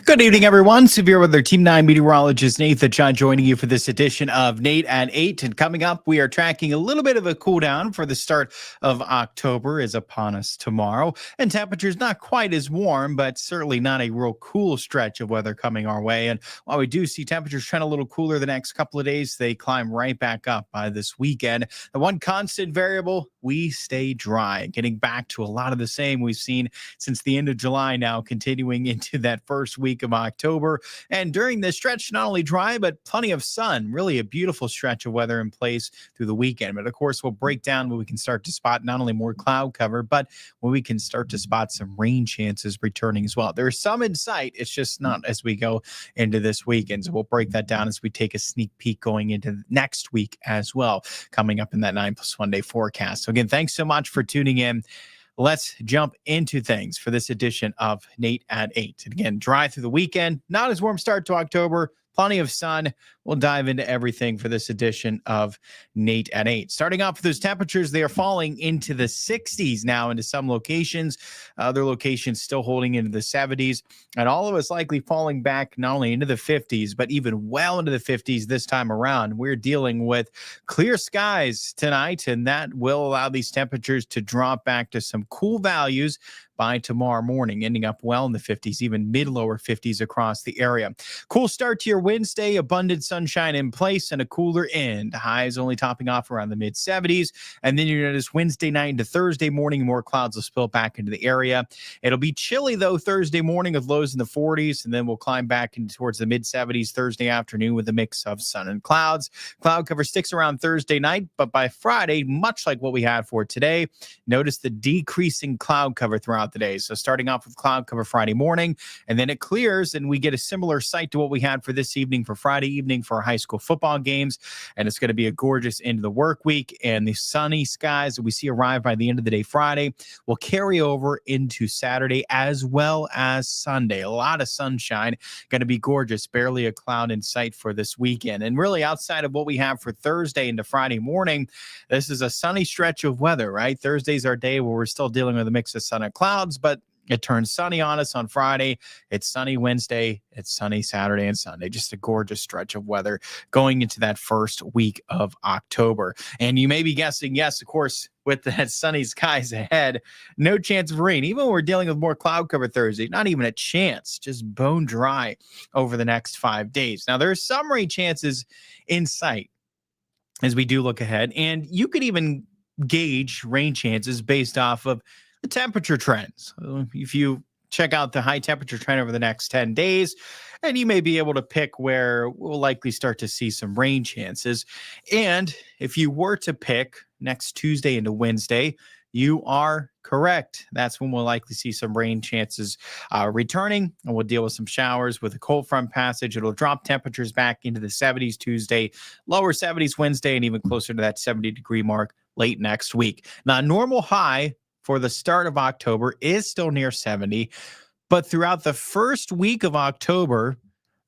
Good evening, everyone. Severe Weather Team 9 meteorologist Nathan John joining you for this edition of Nate at 8. And coming up, we are tracking a little bit of a cool down for the start of October is upon us tomorrow. And temperatures not quite as warm, but certainly not a real cool stretch of weather coming our way. And while we do see temperatures trend a little cooler the next couple of days, they climb right back up by this weekend. The one constant variable, we stay dry, getting back to a lot of the same we've seen since the end of July now, continuing into that first week of October. And during this stretch, not only dry, but plenty of sun. Really a beautiful stretch of weather in place through the weekend. But of course, we'll break down when we can start to spot not only more cloud cover, but when we can start to spot some rain chances returning as well. There's some in sight. It's just not as we go into this weekend. So we'll break that down as we take a sneak peek going into next week as well, coming up in that 9+1 day forecast. So again, thanks so much for tuning in. Let's jump into things for this edition of Nate at 8. And again, dry through the weekend, not as warm start to October, plenty of sun. We'll dive into everything for this edition of Nate at 8. Starting off with those temperatures, they are falling into the 60s now into some locations. Other locations still holding into the 70s. And all of us likely falling back not only into the 50s, but even well into the 50s this time around. We're dealing with clear skies tonight, and that will allow these temperatures to drop back to some cool values by tomorrow morning, ending up well in the 50s, even mid-lower 50s across the area. Cool start to your Wednesday, abundant sunshine in place and a cooler end. Highs only topping off around the mid-70s. And then you notice Wednesday night into Thursday morning, more clouds will spill back into the area. It'll be chilly, though, Thursday morning with lows in the 40s, and then we'll climb back into towards the mid-70s Thursday afternoon with a mix of sun and clouds. Cloud cover sticks around Thursday night, but by Friday, much like what we had for today, notice the decreasing cloud cover throughout the day. So starting off with cloud cover Friday morning, and then it clears, and we get a similar sight to what we had for this evening for Friday evening for our high school football games. And it's going to be a gorgeous end of the work week, and the sunny skies that we see arrive by the end of the day Friday will carry over into Saturday as well as Sunday. A lot of sunshine, going to be gorgeous, barely a cloud in sight for this weekend. And really outside of what we have for Thursday into Friday morning, this is a sunny stretch of weather, right? Thursday's our day where we're still dealing with a mix of sun and clouds, but it turns sunny on us on Friday. It's sunny Wednesday. It's sunny Saturday and Sunday. Just a gorgeous stretch of weather going into that first week of October. And you may be guessing, yes, of course, with that sunny skies ahead, no chance of rain. Even when we're dealing with more cloud cover Thursday, not even a chance, just bone dry over the next 5 days. Now, there are some rain chances in sight as we do look ahead. And you could even gauge rain chances based off of the temperature trends. If you check out the high temperature trend over the next 10 days, and you may be able to pick where we'll likely start to see some rain chances. And if you were to pick next Tuesday into Wednesday, you are correct. That's when we'll likely see some rain chances returning, and we'll deal with some showers with a cold front passage. It'll drop temperatures back into the 70s Tuesday, lower 70s Wednesday, and even closer to that 70-degree mark late next week. Now, normal high for the start of October is still near 70, but throughout the first week of October,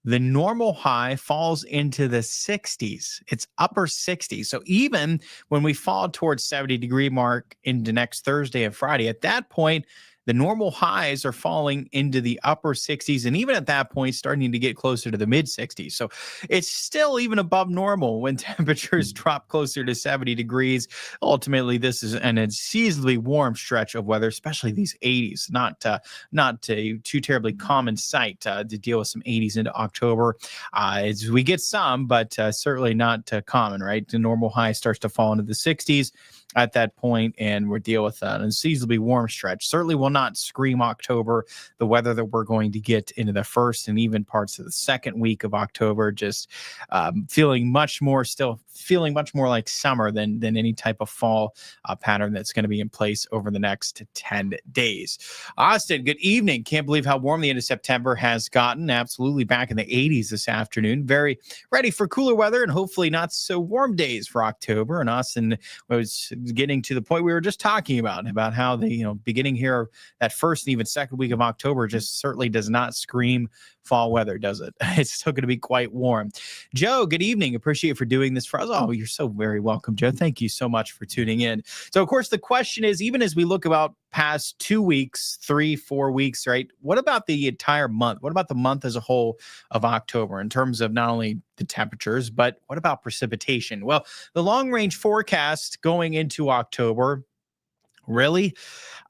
the normal high falls into the 60s. It's upper 60s. So even when we fall towards 70-degree mark into next Thursday and Friday, at that point, the normal highs are falling into the upper 60s, and even at that point, starting to get closer to the mid 60s. So it's still even above normal when temperatures drop closer to 70 degrees. Ultimately, this is an unseasonably warm stretch of weather, especially these 80s. Not a too terribly common sight to deal with some 80s into October. As we get some, but certainly not common, right? The normal high starts to fall into the 60s at that point, and we're dealing with an unseasonably warm stretch. Certainly will not scream October, the weather that we're going to get into the first and even parts of the second week of October, just feeling much more like summer than any type of fall pattern that's going to be in place over the next 10 days. Austin, good evening. Can't believe how warm the end of September has gotten. Absolutely back in the 80s this afternoon. Very ready for cooler weather and hopefully not so warm days for October. And Austin was getting to the point we were just talking about how the beginning here, that first and even second week of October just certainly does not scream fall weather, does it? It's still going to be quite warm. Joe, good evening. Appreciate you for doing this for us. Oh, you're so very welcome, Joe. Thank you so much for tuning in. So, of course, the question is, even as we look about past 2 weeks, 3, 4 weeks, right? What about the entire month? What about the month as a whole of October in terms of not only the temperatures, but what about precipitation? Well, the long range forecast going into October really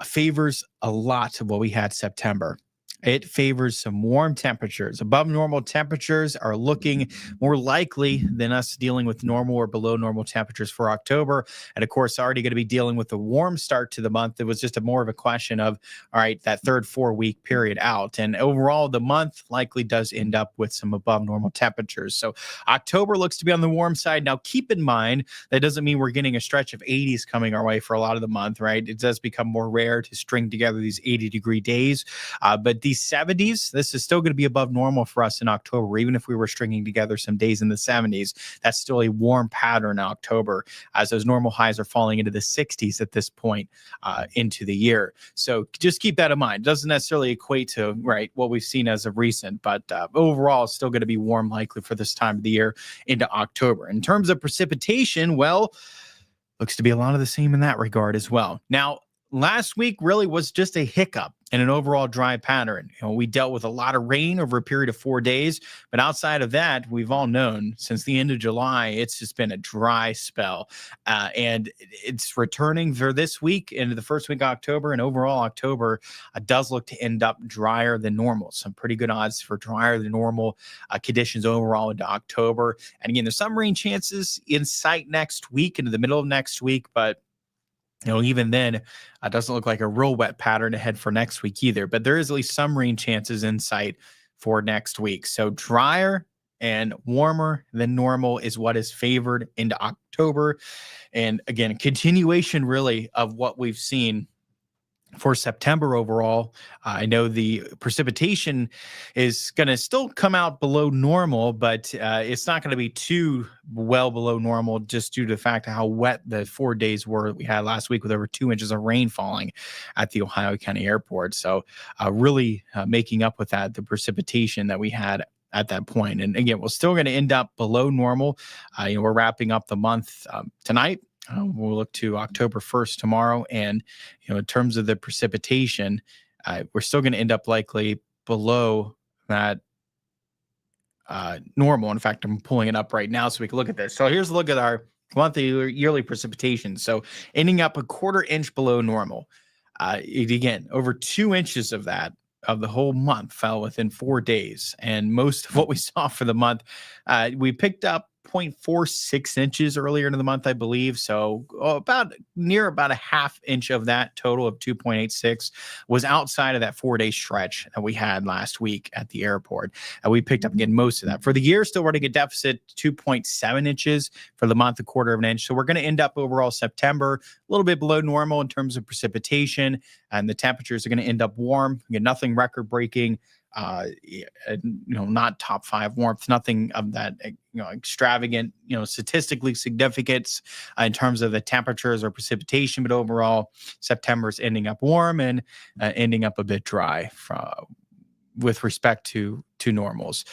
favors a lot of what we had September. It favors some warm temperatures. Above normal temperatures are looking more likely than us dealing with normal or below normal temperatures for October. And of course, already going to be dealing with a warm start to the month. It was just a more of a question of, all right, that third 4 week period out. And overall, the month likely does end up with some above normal temperatures. So October looks to be on the warm side. Now, keep in mind, that doesn't mean we're getting a stretch of 80s coming our way for a lot of the month, right? It does become more rare to string together these 80-degree days. But these 70s, this is still going to be above normal for us in October. Even if we were stringing together some days in the 70s, that's still a warm pattern in October, as those normal highs are falling into the 60s at this point into the year. So just keep that in mind. It doesn't necessarily equate to, right, what we've seen as of recent, but overall, it's still going to be warm likely for this time of the year into October. In terms of precipitation, well, looks to be a lot of the same in that regard as well. Now, last week really was just a hiccup in an overall dry pattern. We dealt with a lot of rain over a period of 4 days, but outside of that, we've all known since the end of July, it's just been a dry spell. And it's returning for this week into the first week of October, and overall October does look to end up drier than normal. Some pretty good odds for drier than normal conditions overall into October. And again, there's some rain chances in sight next week, into the middle of next week, but even then, it doesn't look like a real wet pattern ahead for next week either. But there is at least some rain chances in sight for next week. So drier and warmer than normal is what is favored into October. And again, continuation really of what we've seen for September overall. I know the precipitation is going to still come out below normal, but it's not going to be too well below normal just due to the fact of how wet the 4 days were that we had last week with over 2 inches of rain falling at the Ohio County Airport. So really making up with that, the precipitation that we had at that point. And again, we're still going to end up below normal. We're wrapping up the month tonight. We'll look to October 1st tomorrow. And, in terms of the precipitation, we're still going to end up likely below that normal. In fact, I'm pulling it up right now so we can look at this. So here's a look at our monthly yearly precipitation. So ending up a 1/4 inch below normal. Again, over 2 inches of that of the whole month fell within 4 days. And most of what we saw for the month, we picked up 0.46 inches earlier in the month, I believe. So about a half inch of that total of 2.86 was outside of that 4-day stretch that we had last week at the airport. And we picked up again most of that. For the year, still running a deficit 2.7 inches for the month, a 1/4 of an inch. So we're going to end up overall September a little bit below normal in terms of precipitation, and the temperatures are going to end up warm. Again, nothing record breaking. Not top 5 warmth, nothing of that, extravagant, statistically significance in terms of the temperatures or precipitation. But overall, September is ending up warm and ending up a bit dry with respect to normals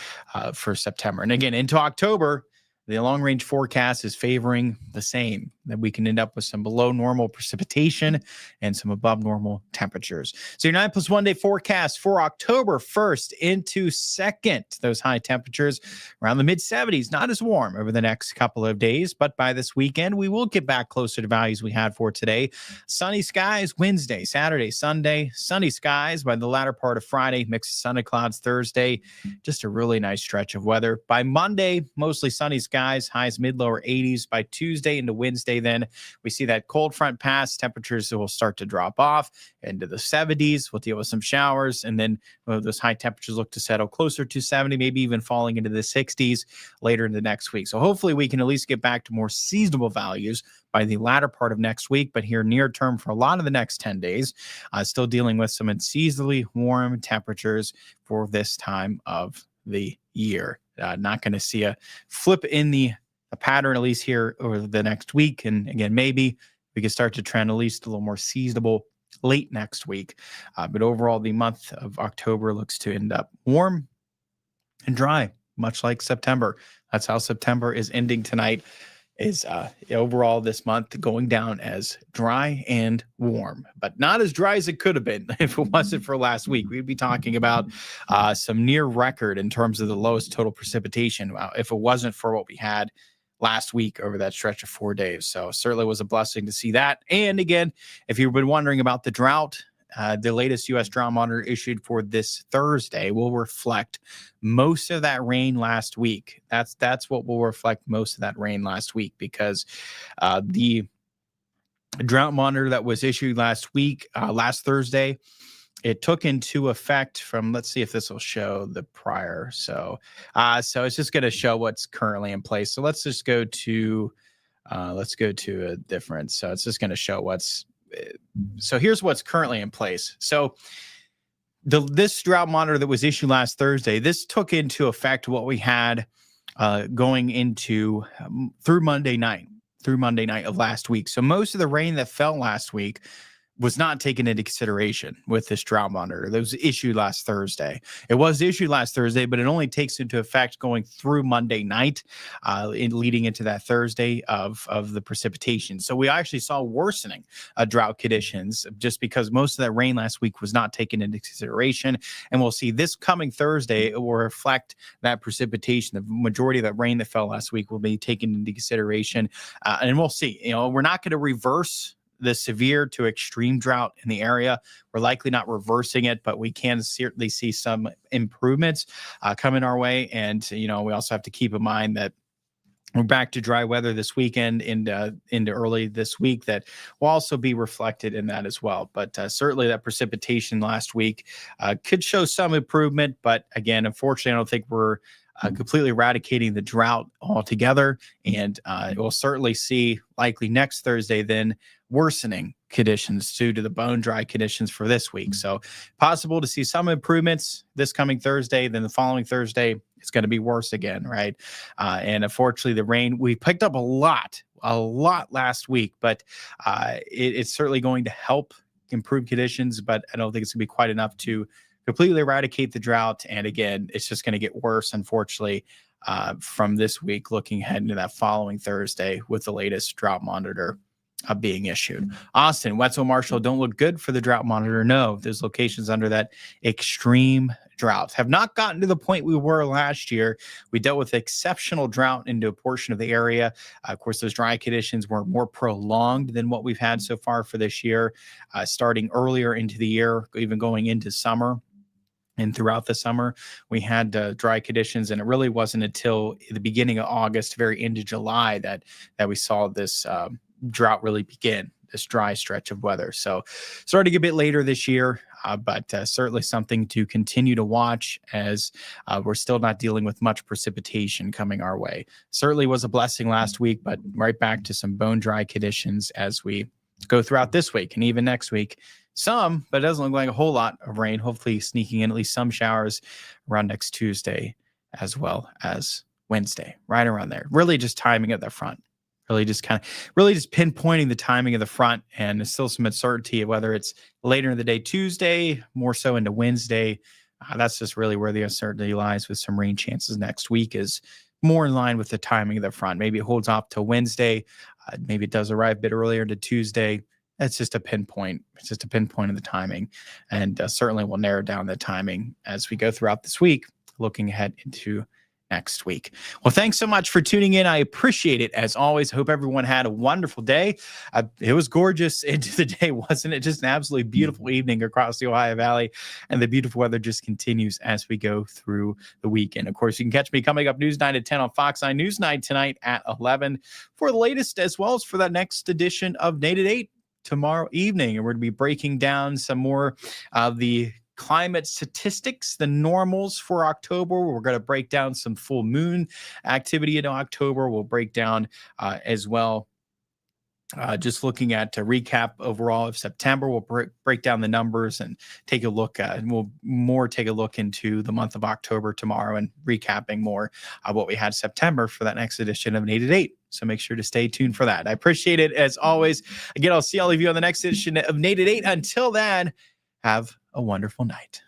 for September. And again, into October, the long range forecast is favoring the same, that we can end up with some below normal precipitation and some above normal temperatures. So your 9+1 day forecast for October 1st into 2nd, those high temperatures around the mid 70s, not as warm over the next couple of days, but by this weekend, we will get back closer to values we had for today. Sunny skies Wednesday, Saturday, Sunday, sunny skies by the latter part of Friday, mix of sun and clouds Thursday, just a really nice stretch of weather. By Monday, mostly sunny skies, highs mid-lower 80s. By Tuesday into Wednesday, then we see that cold front pass. Temperatures will start to drop off into the 70s. We'll deal with some showers, and then those high temperatures look to settle closer to 70, maybe even falling into the 60s later in the next week. So hopefully we can at least get back to more seasonable values by the latter part of next week. But here near term for a lot of the next 10 days, still dealing with some unseasonably warm temperatures for this time of the year. Not going to see a flip in the pattern, at least here over the next week. And again, maybe we can start to trend at least a little more seasonable late next week. But overall, the month of October looks to end up warm and dry, much like September. That's how September is ending tonight. is overall this month going down as dry and warm, but not as dry as it could have been if it wasn't for last week. We'd be talking about some near record in terms of the lowest total precipitation if it wasn't for what we had last week over that stretch of 4 days. So certainly was a blessing to see that. And again, if you've been wondering about the drought, the latest U.S. drought monitor issued for this Thursday will reflect most of that rain last week. That's what will reflect most of that rain last week, because the drought monitor that was issued last week, last Thursday, it took into effect from, let's see if this will show the prior. So it's just going to show what's currently in place. So let's just go to, a different. So it's just going to show so here's what's currently in place. So this drought monitor that was issued last Thursday, this took into effect what we had going into through Monday night of last week. So most of the rain that fell last week was not taken into consideration with this drought monitor that was issued last Thursday. It was issued last Thursday, but it only takes into effect going through Monday night, leading into that Thursday of the precipitation. So we actually saw worsening drought conditions just because most of that rain last week was not taken into consideration. And we'll see this coming Thursday, it will reflect that precipitation. The majority of that rain that fell last week will be taken into consideration. And we'll see, we're not going to reverse the severe to extreme drought in the area. We're likely not reversing it, but we can certainly see some improvements coming our way. And, we also have to keep in mind that we're back to dry weather this weekend into early this week that will also be reflected in that as well. But certainly that precipitation last week could show some improvement. But again, unfortunately, I don't think we're completely eradicating the drought altogether. And we'll certainly see likely next Thursday then worsening conditions due to the bone dry conditions for this week. So possible to see some improvements this coming Thursday. Then the following Thursday, it's going to be worse again, right? And unfortunately, the rain, we picked up a lot last week, but it's certainly going to help improve conditions, but I don't think it's going to be quite enough to completely eradicate the drought. And again, it's just going to get worse, unfortunately, from this week looking ahead into that following Thursday with the latest drought monitor being issued. Austin, Wetzel, Marshall don't look good for the drought monitor. No, those locations under that extreme drought have not gotten to the point we were last year. We dealt with exceptional drought into a portion of the area. Of course, those dry conditions were more prolonged than what we've had so far for this year, starting earlier into the year, even going into summer. And throughout the summer, we had dry conditions, and it really wasn't until the beginning of August, very into July, that we saw this drought really begin, this dry stretch of weather. So starting a bit later this year, but certainly something to continue to watch as we're still not dealing with much precipitation coming our way. Certainly was a blessing last week, but right back to some bone dry conditions as we go throughout this week and even next week. Some, but it doesn't look like a whole lot of rain, hopefully sneaking in at least some showers around next Tuesday as well as Wednesday, right around there. Really just timing at the front. Really just pinpointing the timing of the front, and there's still some uncertainty of whether it's later in the day Tuesday, more so into Wednesday. That's just really where the uncertainty lies with some rain chances next week, is more in line with the timing of the front. Maybe it holds off till Wednesday. Maybe it does arrive a bit earlier into Tuesday. It's just a pinpoint. It's just a pinpoint of the timing, and certainly will narrow down the timing as we go throughout this week, looking ahead into next week. Well, thanks so much for tuning in. I appreciate it as always. Hope everyone had a wonderful day. It was gorgeous into the day, wasn't it? Just an absolutely beautiful evening across the Ohio Valley, and the beautiful weather just continues as we go through the weekend. Of course, you can catch me coming up News 9 at 10 on Fox 9 News 9 tonight at 11 for the latest, as well as for that next edition of Nate at 8 tomorrow evening. And we're going to be breaking down some more of the climate statistics, the normals for October. We're going to break down some full moon activity in October. We'll break down as well, just looking at a recap overall of September. We'll break down the numbers and take a look at, and we'll take a look into the month of October tomorrow and recapping more of what we had September for that next edition of Nate at 8. So make sure to stay tuned for that. I appreciate it as always. Again, I'll see all of you on the next edition of Nate at 8. Until then, have a wonderful night.